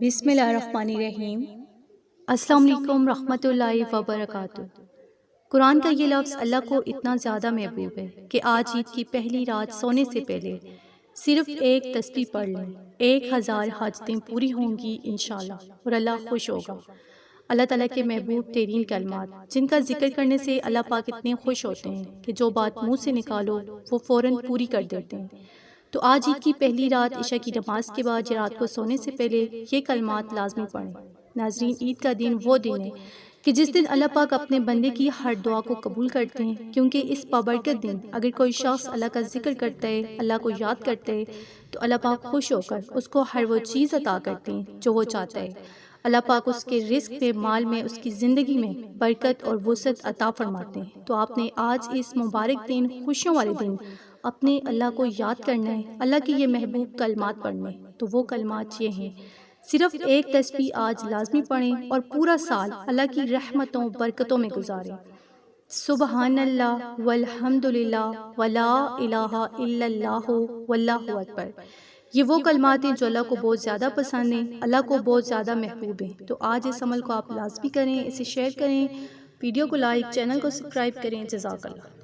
بسم اللہ الرحمن الرحیم۔ السلام علیکم رحمۃ اللہ وبرکاتہ۔ قرآن کا یہ لفظ اللہ کو اتنا زیادہ محبوب ہے کہ آج عید کی پہلی رات سونے سے پہلے صرف ایک تسبیح پڑھ لیں، 1000 حاجتیں پوری ہوں گی انشاءاللہ، اور اللہ خوش ہوگا۔ اللہ تعالیٰ کے محبوب ترین کلمات جن کا ذکر کرنے سے اللہ پاک اتنے خوش ہوتے ہیں کہ جو بات منہ سے نکالو وہ فوراً پوری کر دیتے ہیں۔ تو آج عید کی پہلی رات عشاء کی نماز کے بعد یا رات کو سونے سے پہلے یہ کلمات لازمی پڑھیں۔ ناظرین، عید کا دن وہ دن ہے کہ جس دن اللہ پاک اپنے بندے کی ہر دعا کو قبول کرتے ہیں، کیونکہ اس بابرکت دن اگر کوئی شخص اللہ کا ذکر کرتا ہے، اللہ کو یاد کرتا ہے، تو اللہ پاک خوش ہو کر اس کو ہر وہ چیز عطا کرتے ہیں جو وہ چاہتا ہے۔ اللہ پاک اس کے رزق میں، مال میں، اس کی زندگی میں برکت اور وسعت عطا فرماتے ہیں۔ تو آپ نے آج اس مبارک دن، خوشیوں والے دن، اپنے اللہ کو یاد کرنا ہے، اللہ کی یہ محبوب کلمات پڑھنے۔ تو وہ کلمات یہ ہیں: صرف ایک تسبیح آج لازمی پڑھیں اور پورا سال اللہ کی رحمتوں برکتوں میں گزاریں۔ سبحان اللہ والحمد للہ ولا الہ الا اللہ واللہ اکبر۔ یہ وہ کلمات ہیں جو اللہ کو بہت زیادہ پسند ہیں، اللہ کو بہت زیادہ محبوب ہیں۔ تو آج اس عمل کو آپ لازمی کریں، اسے شیئر کریں، ویڈیو کو لائک، چینل کو سبسکرائب کریں۔ جزاک اللہ۔